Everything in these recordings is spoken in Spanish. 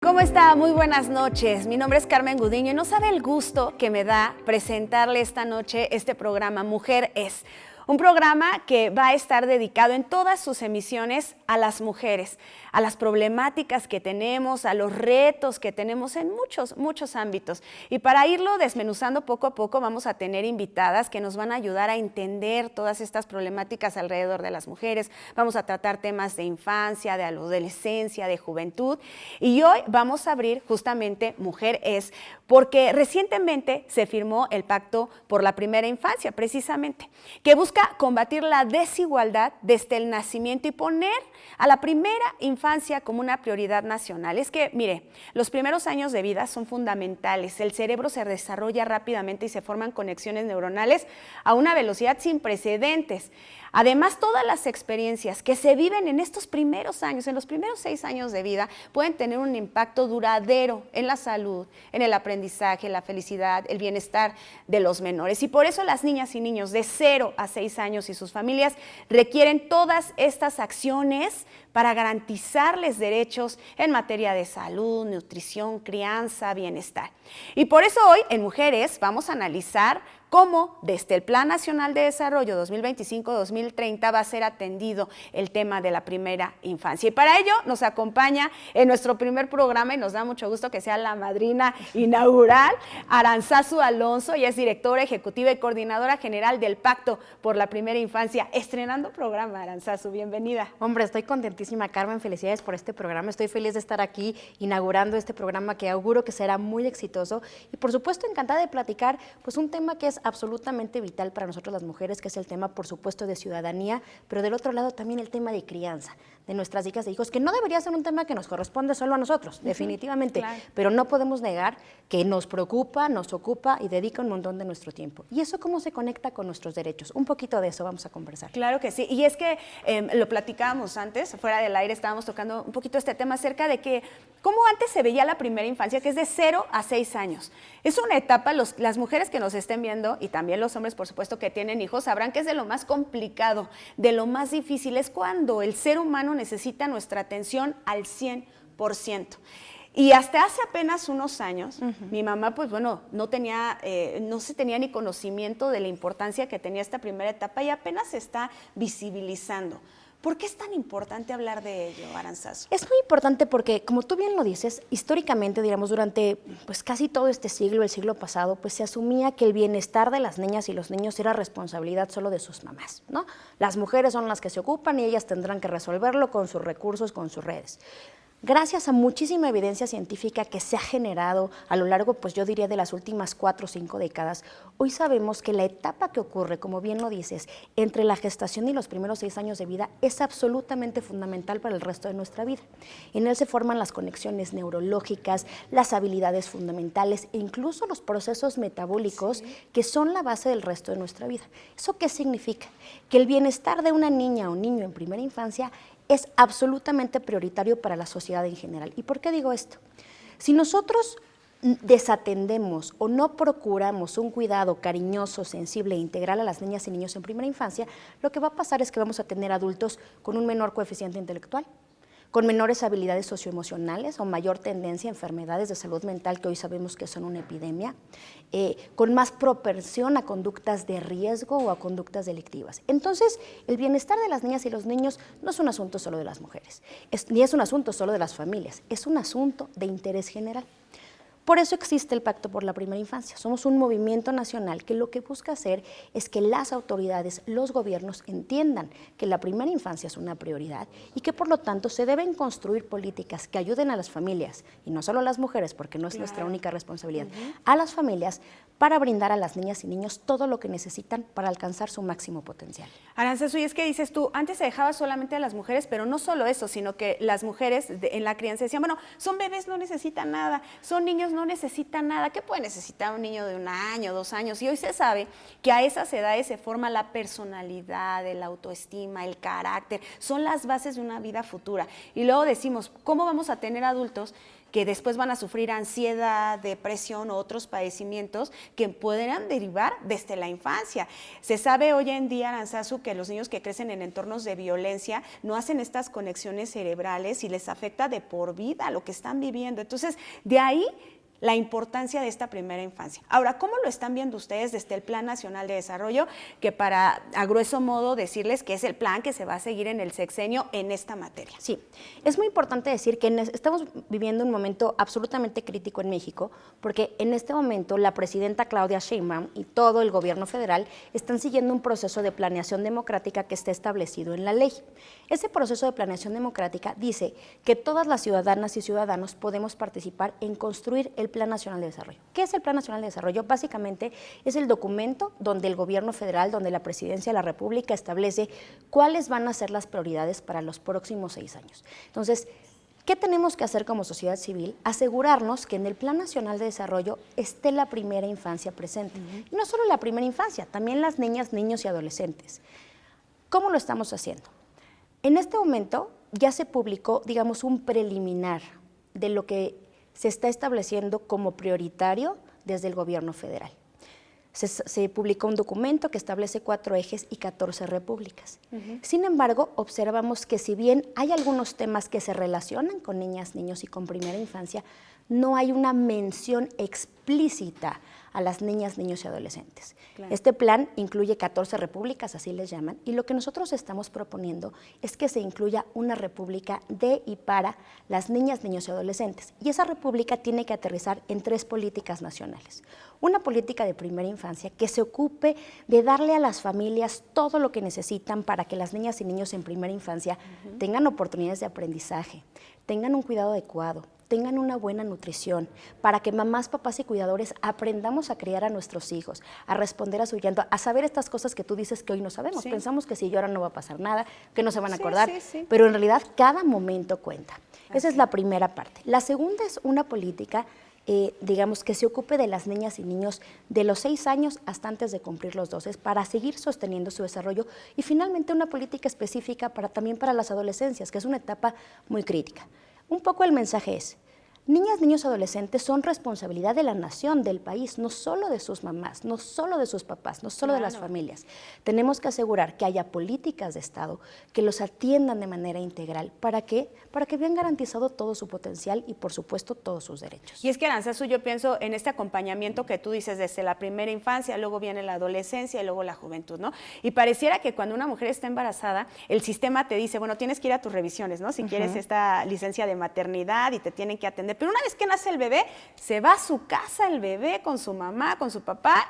¿Cómo está? Muy buenas noches. Mi nombre es Carmen Gudiño y no sabe el gusto que me da presentarle esta noche este programa Mujer Es. Un programa que va a estar dedicado en todas sus emisiones a las mujeres, a las problemáticas que tenemos, a los retos que tenemos en muchos ámbitos. Y para irlo desmenuzando poco a poco vamos a tener invitadas que nos van a ayudar a entender todas estas problemáticas alrededor de las mujeres. Vamos a tratar temas de infancia, de adolescencia, de juventud. Y hoy vamos a abrir justamente Mujer Es, porque recientemente se firmó el Pacto por la Primera Infancia, precisamente, que busca combatir la desigualdad desde el nacimiento y poner a la primera infancia como una prioridad nacional. Es que, mire, los primeros años de vida son fundamentales. El cerebro se desarrolla rápidamente y se forman conexiones neuronales a una velocidad sin precedentes. Además, todas las experiencias que se viven en estos primeros años, en los primeros 6 años de vida, pueden tener un impacto duradero en la salud, en el aprendizaje, la felicidad, el bienestar de los menores. Y por eso las niñas y niños de 0 a 6 años y sus familias requieren todas estas acciones para garantizarles derechos en materia de salud, nutrición, crianza, bienestar. Y por eso hoy en Mujeres vamos a analizar cómo desde el Plan Nacional de Desarrollo 2025-2030 va a ser atendido el tema de la primera infancia. Y para ello nos acompaña en nuestro primer programa, y nos da mucho gusto que sea la madrina inaugural, Aranzazu Alonso. Ella es directora ejecutiva y coordinadora general del Pacto por la Primera Infancia. Estrenando programa, Aranzazu, bienvenida. Hombre, estoy contentísima, Carmen, felicidades por este programa. Estoy feliz de estar aquí inaugurando este programa que auguro que será muy exitoso y por supuesto encantada de platicar pues un tema que es absolutamente vital para nosotros las mujeres, que es el tema, por supuesto, de ciudadanía, pero del otro lado también el tema de crianza, de nuestras hijas e hijos, que no debería ser un tema que nos corresponde solo a nosotros, definitivamente, claro. Pero no podemos negar que nos preocupa, nos ocupa y dedica un montón de nuestro tiempo. ¿Y eso cómo se conecta con nuestros derechos? Un poquito de eso vamos a conversar. Claro que sí, y es que lo platicábamos antes, fuera del aire estábamos tocando un poquito este tema acerca de que cómo antes se veía la primera infancia, que es de 0 a 6 años. Es una etapa, las mujeres que nos estén viendo, y también los hombres, por supuesto, que tienen hijos, sabrán que es de lo más complicado, de lo más difícil. Es cuando el ser humano necesita nuestra atención al 100%. Y hasta hace apenas unos años, mi mamá, pues bueno, no se tenía ni conocimiento de la importancia que tenía esta primera etapa y apenas se está visibilizando. ¿Por qué es tan importante hablar de ello, Aranzazu? Es muy importante porque, como tú bien lo dices, históricamente, digamos, durante pues, casi todo este siglo, el siglo pasado, pues se asumía que el bienestar de las niñas y los niños era responsabilidad solo de sus mamás, ¿no? Las mujeres son las que se ocupan y ellas tendrán que resolverlo con sus recursos, con sus redes. Gracias a muchísima evidencia científica que se ha generado a lo largo, pues yo diría, de las últimas 4 o 5 décadas, hoy sabemos que la etapa que ocurre, como bien lo dices, entre la gestación y los primeros 6 años de vida es absolutamente fundamental para el resto de nuestra vida. En él se forman las conexiones neurológicas, las habilidades fundamentales e incluso los procesos metabólicos que son la base del resto de nuestra vida. ¿Eso qué significa? Que el bienestar de una niña o niño en primera infancia es absolutamente prioritario para la sociedad en general. ¿Y por qué digo esto? Si nosotros desatendemos o no procuramos un cuidado cariñoso, sensible e integral a las niñas y niños en primera infancia, lo que va a pasar es que vamos a tener adultos con un menor coeficiente intelectual, con menores habilidades socioemocionales o mayor tendencia a enfermedades de salud mental que hoy sabemos que son una epidemia, con más propensión a conductas de riesgo o a conductas delictivas. Entonces, el bienestar de las niñas y los niños no es un asunto solo de las mujeres, ni es un asunto solo de las familias, es un asunto de interés general. Por eso existe el Pacto por la Primera Infancia. Somos un movimiento nacional que lo que busca hacer es que las autoridades, los gobiernos entiendan que la primera infancia es una prioridad y que por lo tanto se deben construir políticas que ayuden a las familias, y no solo a las mujeres, porque no es nuestra única responsabilidad, a las familias para brindar a las niñas y niños todo lo que necesitan para alcanzar su máximo potencial. Aranzazu, y es que dices tú, antes se dejaba solamente a las mujeres, pero no solo eso, sino que las mujeres en la crianza decían, bueno, son bebés, no necesitan nada, son niños, no necesitan nada. ¿Qué puede necesitar un niño de 1 año, 2 años? Y hoy se sabe que a esas edades se forma la personalidad, la autoestima, el carácter, son las bases de una vida futura. Y luego decimos, ¿cómo vamos a tener adultos que después van a sufrir ansiedad, depresión o otros padecimientos que podrán derivar desde la infancia. Se sabe hoy en día, Aranzazu, que los niños que crecen en entornos de violencia no hacen estas conexiones cerebrales y les afecta de por vida lo que están viviendo. Entonces, de ahí la importancia de esta primera infancia. Ahora, ¿cómo lo están viendo ustedes desde el Plan Nacional de Desarrollo? Que para, a grueso modo, decirles que es el plan que se va a seguir en el sexenio en esta materia. Sí, es muy importante decir que estamos viviendo un momento absolutamente crítico en México, porque en este momento la presidenta Claudia Sheinbaum y todo el gobierno federal están siguiendo un proceso de planeación democrática que está establecido en la ley. Ese proceso de planeación democrática dice que todas las ciudadanas y ciudadanos podemos participar en construir el Plan Nacional de Desarrollo. ¿Qué es el Plan Nacional de Desarrollo? Básicamente es el documento donde el gobierno federal, donde la presidencia de la República establece cuáles van a ser las prioridades para los próximos 6 años. Entonces, ¿qué tenemos que hacer como sociedad civil? Asegurarnos que en el Plan Nacional de Desarrollo esté la primera infancia presente. Y no solo la primera infancia, también las niñas, niños y adolescentes. ¿Cómo lo estamos haciendo? En este momento ya se publicó, digamos, un preliminar de lo que se está estableciendo como prioritario desde el gobierno federal. Se publicó un documento que establece 4 ejes y 14 repúblicas. Sin embargo, observamos que si bien hay algunos temas que se relacionan con niñas, niños y con primera infancia, no hay una mención explícita a las niñas, niños y adolescentes. Claro. Este plan incluye 14 repúblicas, así les llaman, y lo que nosotros estamos proponiendo es que se incluya una república de y para las niñas, niños y adolescentes. Y esa república tiene que aterrizar en 3 políticas nacionales. Una política de primera infancia que se ocupe de darle a las familias todo lo que necesitan para que las niñas y niños en primera infancia tengan oportunidades de aprendizaje, tengan un cuidado adecuado, tengan una buena nutrición, para que mamás, papás y cuidadores aprendamos a criar a nuestros hijos, a responder a su llanto, a saber estas cosas que tú dices que hoy no sabemos. Sí. Pensamos que si lloran no va a pasar nada, que no se van a acordar, pero en realidad cada momento cuenta. Esa es la primera parte. La segunda es una política, digamos, que se ocupe de las niñas y niños de los 6 años hasta antes de cumplir los 12, para seguir sosteniendo su desarrollo, y finalmente una política específica también para las adolescencias, que es una etapa muy crítica. Un poco el mensaje es: niñas, niños, adolescentes son responsabilidad de la nación, del país, no solo de sus mamás, no solo de sus papás, no solo de las familias. Tenemos que asegurar que haya políticas de Estado que los atiendan de manera integral. ¿Para qué? Para que vean garantizado todo su potencial y, por supuesto, todos sus derechos. Y es que, Aranzazu, yo pienso en este acompañamiento que tú dices desde la primera infancia, luego viene la adolescencia y luego la juventud, ¿no? Y pareciera que cuando una mujer está embarazada, el sistema te dice, bueno, tienes que ir a tus revisiones, ¿no? Si quieres esta licencia de maternidad y te tienen que atender. Pero una vez que nace el bebé, se va a su casa el bebé con su mamá, con su papá,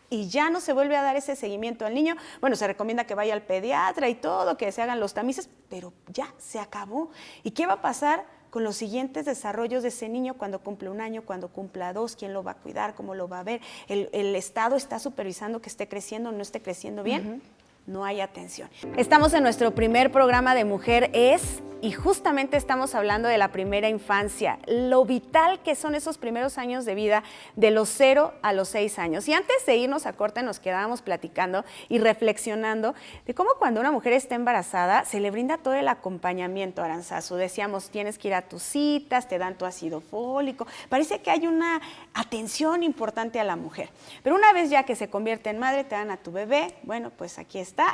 y ya no se vuelve a dar ese seguimiento al niño. Bueno, se recomienda que vaya al pediatra y todo, que se hagan los tamices, pero ya se acabó. ¿Y qué va a pasar con los siguientes desarrollos de ese niño cuando cumple 1 año, cuando cumpla 2? ¿Quién lo va a cuidar? ¿Cómo lo va a ver? ¿El Estado está supervisando que esté creciendo o no esté creciendo bien? No hay atención. Estamos en nuestro primer programa de Mujer Es, y justamente estamos hablando de la primera infancia, lo vital que son esos primeros años de vida, de los 0 a los 6 años. Y antes de irnos a corte nos quedábamos platicando y reflexionando de cómo cuando una mujer está embarazada se le brinda todo el acompañamiento, Aranzazu. Decíamos, tienes que ir a tus citas, te dan tu ácido fólico. Parece que hay una atención importante a la mujer. Pero una vez ya que se convierte en madre, te dan a tu bebé, bueno, pues aquí está.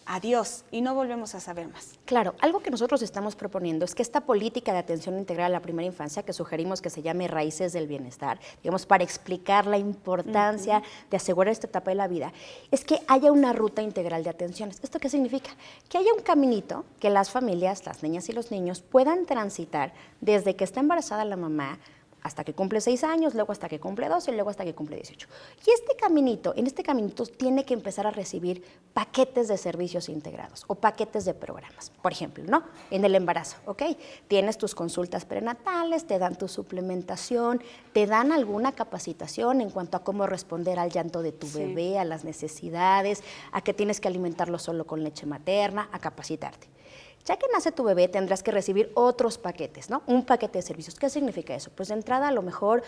Adiós, y no volvemos a saber más. Claro, algo que nosotros estamos proponiendo es que esta política de atención integral a la primera infancia, que sugerimos que se llame Raíces del Bienestar, digamos, para explicar la importancia de asegurar esta etapa de la vida, es que haya una ruta integral de atenciones. ¿Esto qué significa? Que haya un caminito que las familias, las niñas y los niños puedan transitar desde que está embarazada la mamá hasta que cumple 6 años, luego hasta que cumple 12 y luego hasta que cumple 18. Y en este caminito tiene que empezar a recibir paquetes de servicios integrados o paquetes de programas. Por ejemplo, ¿no? En el embarazo, ¿ok? Tienes tus consultas prenatales, te dan tu suplementación, te dan alguna capacitación en cuanto a cómo responder al llanto de tu bebé, a las necesidades, a que tienes que alimentarlo solo con leche materna, a capacitarte. Ya que nace tu bebé, tendrás que recibir otros paquetes, ¿no? Un paquete de servicios. ¿Qué significa eso? Pues de entrada, a lo mejor,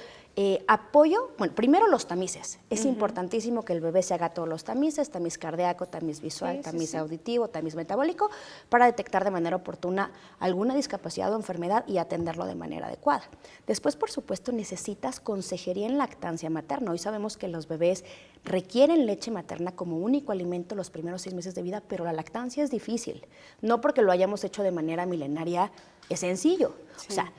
apoyo, bueno, primero los tamices. Es importantísimo que el bebé se haga todos los tamices, tamiz cardíaco, tamiz visual, tamiz auditivo, tamiz metabólico, para detectar de manera oportuna alguna discapacidad o enfermedad y atenderlo de manera adecuada. Después, por supuesto, necesitas consejería en lactancia materna. Hoy sabemos que los bebés requieren leche materna como único alimento los primeros 6 meses de vida, pero la lactancia es difícil. No porque lo hayamos hecho de manera milenaria, es sencillo. O sea,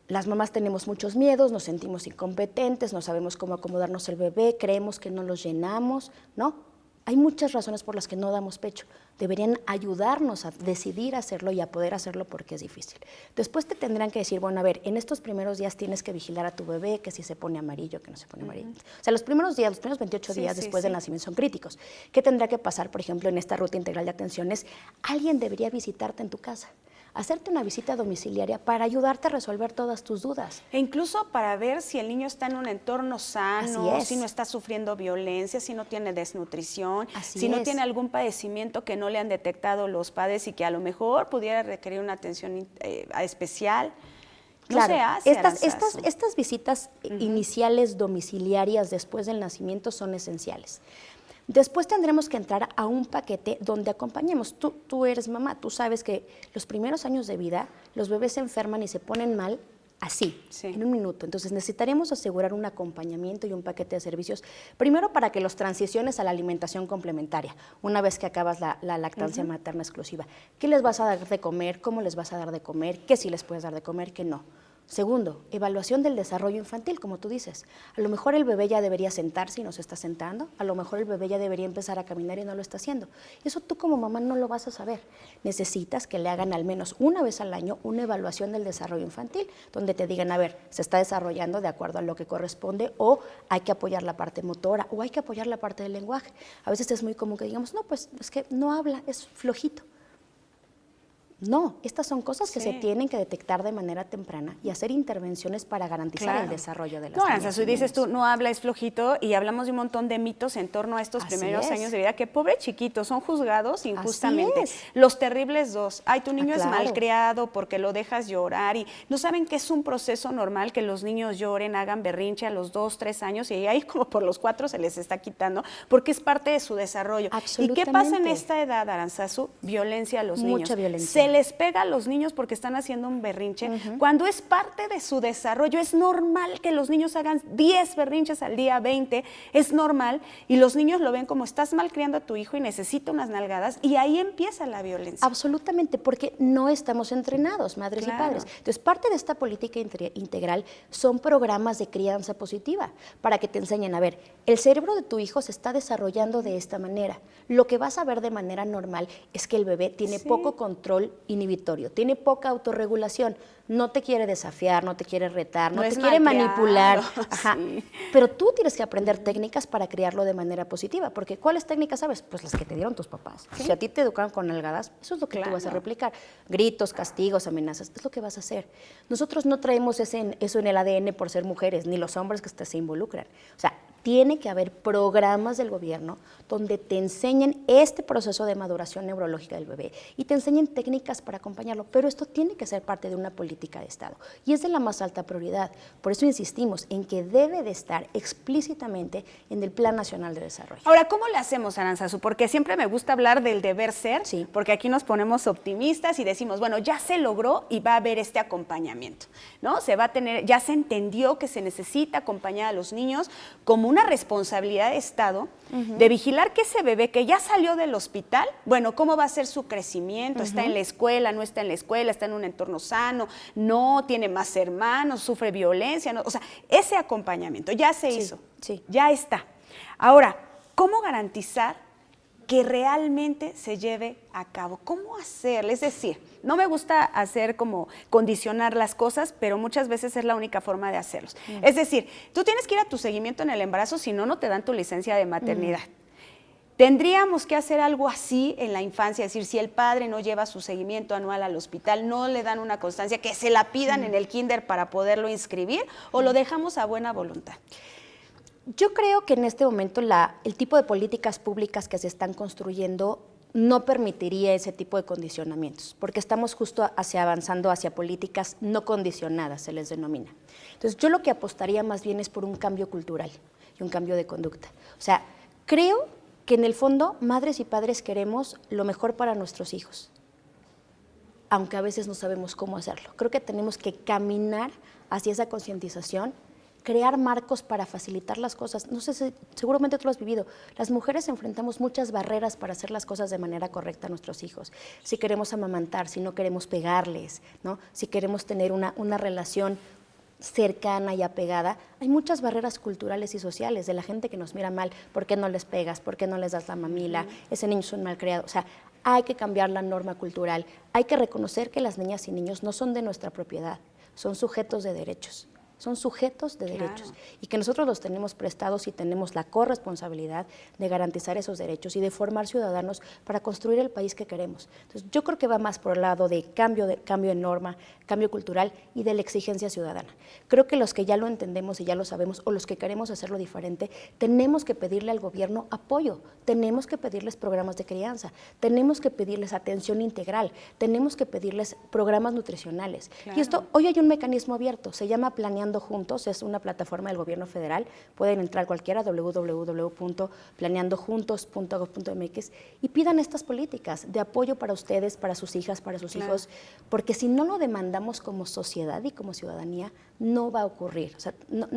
las mamás tenemos muchos miedos, nos sentimos incompetentes, no sabemos cómo acomodarnos el bebé, creemos que no los llenamos, ¿no? Hay muchas razones por las que no damos pecho. Deberían ayudarnos a decidir hacerlo y a poder hacerlo porque es difícil. Después te tendrán que decir, bueno, a ver, en estos primeros días tienes que vigilar a tu bebé, que si se pone amarillo, que no se pone amarillo. O sea, los primeros días, los primeros 28 días después del nacimiento son críticos. ¿Qué tendrá que pasar, por ejemplo, en esta ruta integral de atenciones? Alguien debería visitarte en tu casa, hacerte una visita domiciliaria para ayudarte a resolver todas tus dudas. E incluso para ver si el niño está en un entorno sano, si no está sufriendo violencia, si no tiene desnutrición, si no tiene algún padecimiento que no le han detectado los padres y que a lo mejor pudiera requerir una atención especial. No se hace, estas visitas iniciales domiciliarias después del nacimiento son esenciales. Después tendremos que entrar a un paquete donde acompañemos. Tú eres mamá, tú sabes que los primeros años de vida los bebés se enferman y se ponen mal así, en un minuto. Entonces necesitaremos asegurar un acompañamiento y un paquete de servicios, primero para que los transiciones a la alimentación complementaria, una vez que acabas la lactancia materna exclusiva. ¿Qué les vas a dar de comer? ¿Cómo les vas a dar de comer? ¿Qué sí les puedes dar de comer? ¿Qué no? Segundo, evaluación del desarrollo infantil, como tú dices. A lo mejor el bebé ya debería sentarse y no se está sentando. A lo mejor el bebé ya debería empezar a caminar y no lo está haciendo. Eso tú como mamá no lo vas a saber. Necesitas que le hagan al menos una vez al año una evaluación del desarrollo infantil, donde te digan, a ver, se está desarrollando de acuerdo a lo que corresponde, o hay que apoyar la parte motora, o hay que apoyar la parte del lenguaje. A veces es muy común que digamos, no, pues es que no habla, es flojito. No, estas son cosas que se tienen que detectar de manera temprana y hacer intervenciones para garantizar el desarrollo de las niñas. Aranzazu, dices tú, no habla, es flojito, y hablamos de un montón de mitos en torno a estos primeros años de vida, que pobre chiquitos, son juzgados injustamente. Los terribles dos, ay, tu niño es malcriado porque lo dejas llorar, y no saben que es un proceso normal que los niños lloren, hagan berrinche a los 2, 3 años, y ahí como por los 4 se les está quitando, porque es parte de su desarrollo. ¿Y qué pasa en esta edad, Aranzazu? Violencia a los niños. Mucha violencia. Les pega a los niños porque están haciendo un berrinche, cuando es parte de su desarrollo. Es normal que los niños hagan 10 berrinches al día, 20, es normal, y los niños lo ven como estás malcriando a tu hijo y necesita unas nalgadas, y ahí empieza la violencia. Absolutamente, porque no estamos entrenados, madres y padres. Entonces, parte de esta política integral son programas de crianza positiva, para que te enseñen, a ver, el cerebro de tu hijo se está desarrollando de esta manera. Lo que vas a ver de manera normal es que el bebé tiene poco control inhibitorio, tiene poca autorregulación, no te quiere desafiar, no te quiere retar, no te quiere manipular. Pero tú tienes que aprender técnicas para criarlo de manera positiva, porque ¿cuáles técnicas sabes? Pues las que te dieron tus papás. Si a ti te educaron con nalgadas, eso es lo que tú vas a replicar. Gritos, castigos, amenazas, es lo que vas a hacer. Nosotros no traemos eso en el ADN por ser mujeres, ni los hombres que se involucran. O sea, tiene que haber programas del gobierno donde te enseñen este proceso de maduración neurológica del bebé y te enseñen técnicas para acompañarlo, pero esto tiene que ser parte de una política de Estado y es de la más alta prioridad. Por eso insistimos en que debe de estar explícitamente en el Plan Nacional de Desarrollo. Ahora, ¿cómo le hacemos, Aranzazu? Porque siempre me gusta hablar del deber ser, porque aquí nos ponemos optimistas y decimos, bueno, ya se logró y va a haber este acompañamiento, ¿no? Se va a tener, ya se entendió que se necesita acompañar a los niños como una responsabilidad de Estado de vigilar que ese bebé que ya salió del hospital, bueno, ¿cómo va a ser su crecimiento? ¿Está en la escuela? ¿No está en la escuela? ¿Está en un entorno sano? ¿No? ¿Tiene más hermanos? ¿Sufre violencia? ¿No? O sea, ese acompañamiento ya se hizo, ya está. Ahora, ¿cómo garantizar que realmente se lleve a cabo? ¿Cómo hacerlo? Es decir, no me gusta hacer como condicionar las cosas, pero muchas veces es la única forma de hacerlos. Es decir, tú tienes que ir a tu seguimiento en el embarazo, si no, no te dan tu licencia de maternidad. Tendríamos que hacer algo así en la infancia, es decir, si el padre no lleva su seguimiento anual al hospital, no le dan una constancia, que se la pidan en el kinder para poderlo inscribir, o lo dejamos a buena voluntad. Yo creo que en este momento el tipo de políticas públicas que se están construyendo no permitiría ese tipo de condicionamientos, porque estamos justo avanzando hacia políticas no condicionadas, se les denomina. Entonces, yo lo que apostaría más bien es por un cambio cultural y un cambio de conducta. O sea, creo que en el fondo madres y padres queremos lo mejor para nuestros hijos, aunque a veces no sabemos cómo hacerlo. Creo que tenemos que caminar hacia esa concientización, crear marcos para facilitar las cosas. No sé si seguramente tú lo has vivido. Las mujeres enfrentamos muchas barreras para hacer las cosas de manera correcta a nuestros hijos. Si queremos amamantar, si no queremos pegarles, ¿no? Si queremos tener una relación cercana y apegada, hay muchas barreras culturales y sociales de la gente que nos mira mal. ¿Por qué no les pegas? ¿Por qué no les das la mamila? Ese niño es un malcriado. O sea, hay que cambiar la norma cultural. Hay que reconocer que las niñas y niños no son de nuestra propiedad, son sujetos de derechos. Son sujetos de derechos y que nosotros los tenemos prestados y tenemos la corresponsabilidad de garantizar esos derechos y de formar ciudadanos para construir el país que queremos. Entonces, yo creo que va más por el lado de cambio de norma, cambio cultural y de la exigencia ciudadana. Creo que los que ya lo entendemos y ya lo sabemos o los que queremos hacerlo diferente, tenemos que pedirle al gobierno apoyo, tenemos que pedirles programas de crianza, tenemos que pedirles atención integral, tenemos que pedirles programas nutricionales. Claro. Y esto, hoy hay un mecanismo abierto, se llama Planeando Juntos, es una plataforma del gobierno federal, pueden entrar cualquiera, www.planeandojuntos.gov.mx y pidan estas políticas de apoyo para ustedes, para sus hijas, para sus hijos, porque si no lo demandamos como sociedad y como ciudadanía, no va a ocurrir. O sea, no,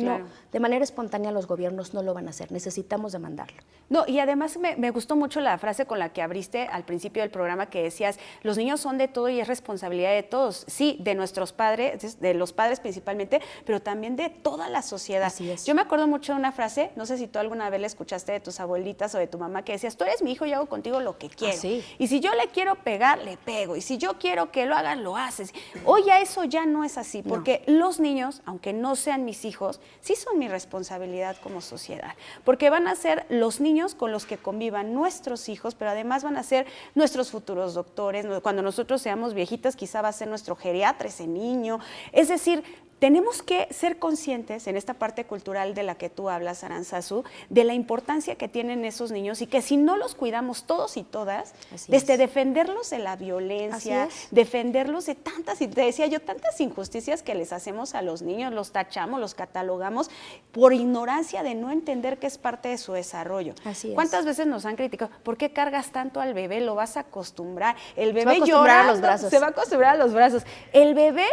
de manera espontánea los gobiernos no lo van a hacer, necesitamos demandarlo. No, y además me gustó mucho la frase con la que abriste al principio del programa que decías, los niños son de todo y es responsabilidad de todos. Sí, de nuestros padres, de los padres principalmente, pero también de toda la sociedad. Así es. Yo me acuerdo mucho de una frase, no sé si tú alguna vez la escuchaste de tus abuelitas o de tu mamá, que decías, tú eres mi hijo y hago contigo lo que quiero. Sí. Y si yo le quiero pegar, le pego. Y si yo quiero que lo hagas, lo haces. Hoy ya eso ya no es así, porque los niños, aunque no sean mis hijos, sí son mi responsabilidad como sociedad, porque van a ser los niños con los que convivan nuestros hijos, pero además van a ser nuestros futuros doctores. Cuando nosotros seamos viejitas, quizá va a ser nuestro geriatra ese niño. Es decir, tenemos que ser conscientes en esta parte cultural de la que tú hablas, Aranzazu, de la importancia que tienen esos niños y que si no los cuidamos todos y todas, desde defenderlos de la violencia, defenderlos de tantas, te decía yo, tantas injusticias que les hacemos a los niños, los tachamos, los catalogamos por ignorancia de no entender que es parte de su desarrollo. Así es. ¿Cuántas veces nos han criticado? ¿Por qué cargas tanto al bebé? Lo vas a acostumbrar. El bebé se va a acostumbrar a los brazos. Se va a acostumbrar a los brazos. El bebé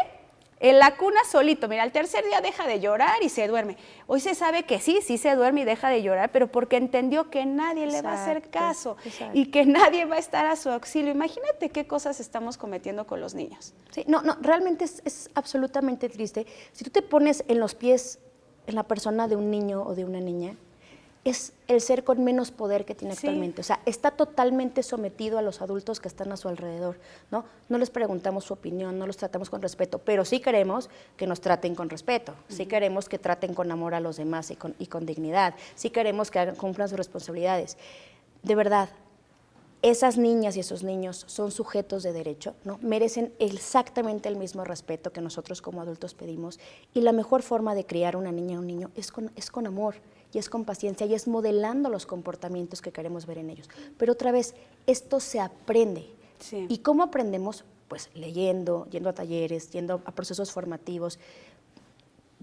en la cuna solito, mira, al tercer día deja de llorar y se duerme. Hoy se sabe que sí se duerme y deja de llorar, pero porque entendió que nadie le va a hacer caso y que nadie va a estar a su auxilio. Imagínate qué cosas estamos cometiendo con los niños. Sí, no, realmente es absolutamente triste. Si tú te pones en los pies en la persona de un niño o de una niña, es el ser con menos poder que tiene actualmente. O sea, está totalmente sometido a los adultos que están a su alrededor, ¿no? No les preguntamos su opinión, no los tratamos con respeto, pero sí queremos que nos traten con respeto, sí queremos que traten con amor a los demás y con dignidad, sí queremos que cumplan sus responsabilidades. De verdad, esas niñas y esos niños son sujetos de derecho, ¿no? Merecen exactamente el mismo respeto que nosotros como adultos pedimos y la mejor forma de criar una niña o un niño es con amor y es con paciencia y es modelando los comportamientos que queremos ver en ellos. Pero otra vez, esto se aprende. Sí. ¿Y cómo aprendemos? Pues leyendo, yendo a talleres, yendo a procesos formativos.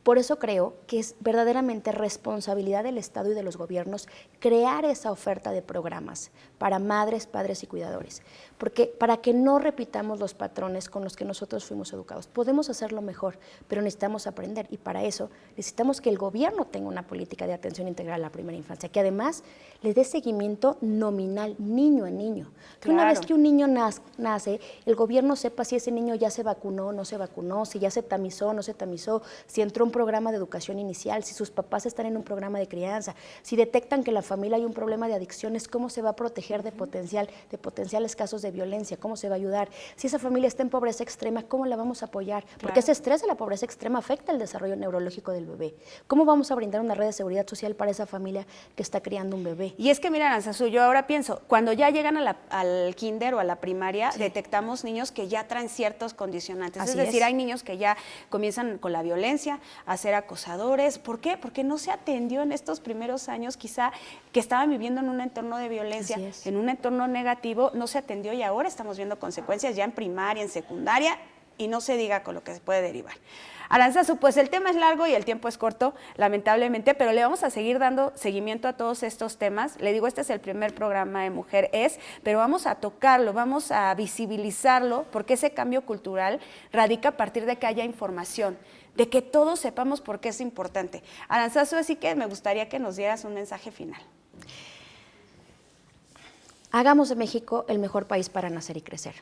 Por eso creo que es verdaderamente responsabilidad del Estado y de los gobiernos crear esa oferta de programas para madres, padres y cuidadores, porque para que no repitamos los patrones con los que nosotros fuimos educados. Podemos hacerlo mejor, pero necesitamos aprender y para eso necesitamos que el gobierno tenga una política de atención integral a la primera infancia, que además le dé seguimiento nominal, niño a niño. Que una vez que un niño nace, el gobierno sepa si ese niño ya se vacunó o no se vacunó, si ya se tamizó o no se tamizó, si entró un programa de educación inicial, si sus papás están en un programa de crianza, si detectan que en la familia hay un problema de adicciones, cómo se va a proteger de potenciales casos de violencia, cómo se va a ayudar. Si esa familia está en pobreza extrema, ¿cómo la vamos a apoyar? Porque ese estrés de la pobreza extrema afecta el desarrollo neurológico del bebé. ¿Cómo vamos a brindar una red de seguridad social para esa familia que está criando un bebé? Y es que mira, Aranzazu, yo ahora pienso, cuando ya llegan al kinder o a la primaria, detectamos niños que ya traen ciertos condicionantes. Es decir, hay niños que ya comienzan con la violencia, a ser acosadores. ¿Por qué? Porque no se atendió en estos primeros años, quizá que estaban viviendo en un entorno de violencia, en un entorno negativo, no se atendió y ahora estamos viendo consecuencias ya en primaria, en secundaria, y no se diga con lo que se puede derivar. Aranzazu, pues el tema es largo y el tiempo es corto, lamentablemente, pero le vamos a seguir dando seguimiento a todos estos temas. Le digo, este es el primer programa de Mujer Es, pero vamos a tocarlo, vamos a visibilizarlo, porque ese cambio cultural radica a partir de que haya información, de que todos sepamos por qué es importante. Aranzazu, así que me gustaría que nos dieras un mensaje final. Hagamos de México el mejor país para nacer y crecer.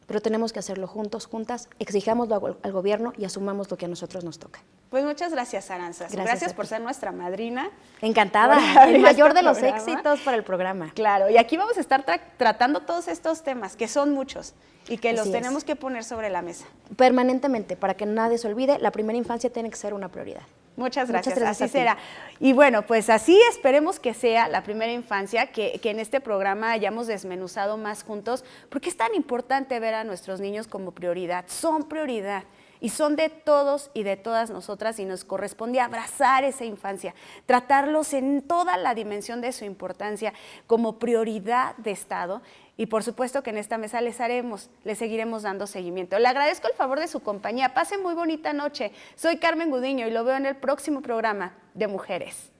Pero tenemos que hacerlo juntos, juntas, exijámoslo al gobierno y asumamos lo que a nosotros nos toca. Pues muchas gracias, Aranzazu. Gracias por ser nuestra madrina. Encantada, el mayor de los éxitos para el programa. Claro, y aquí vamos a estar tratando todos estos temas, que son muchos, y que los tenemos que poner sobre la mesa. Permanentemente, para que nadie se olvide, la primera infancia tiene que ser una prioridad. Muchas gracias, así será. Y bueno, pues así esperemos que sea la primera infancia, que en este programa hayamos desmenuzado más juntos, porque es tan importante ver a nuestros niños como prioridad, son prioridad. Y son de todos y de todas nosotras y nos corresponde abrazar esa infancia, tratarlos en toda la dimensión de su importancia como prioridad de Estado. Y por supuesto que en esta mesa les seguiremos dando seguimiento. Le agradezco el favor de su compañía. Pase muy bonita noche. Soy Carmen Gudiño y lo veo en el próximo programa de Mujeres.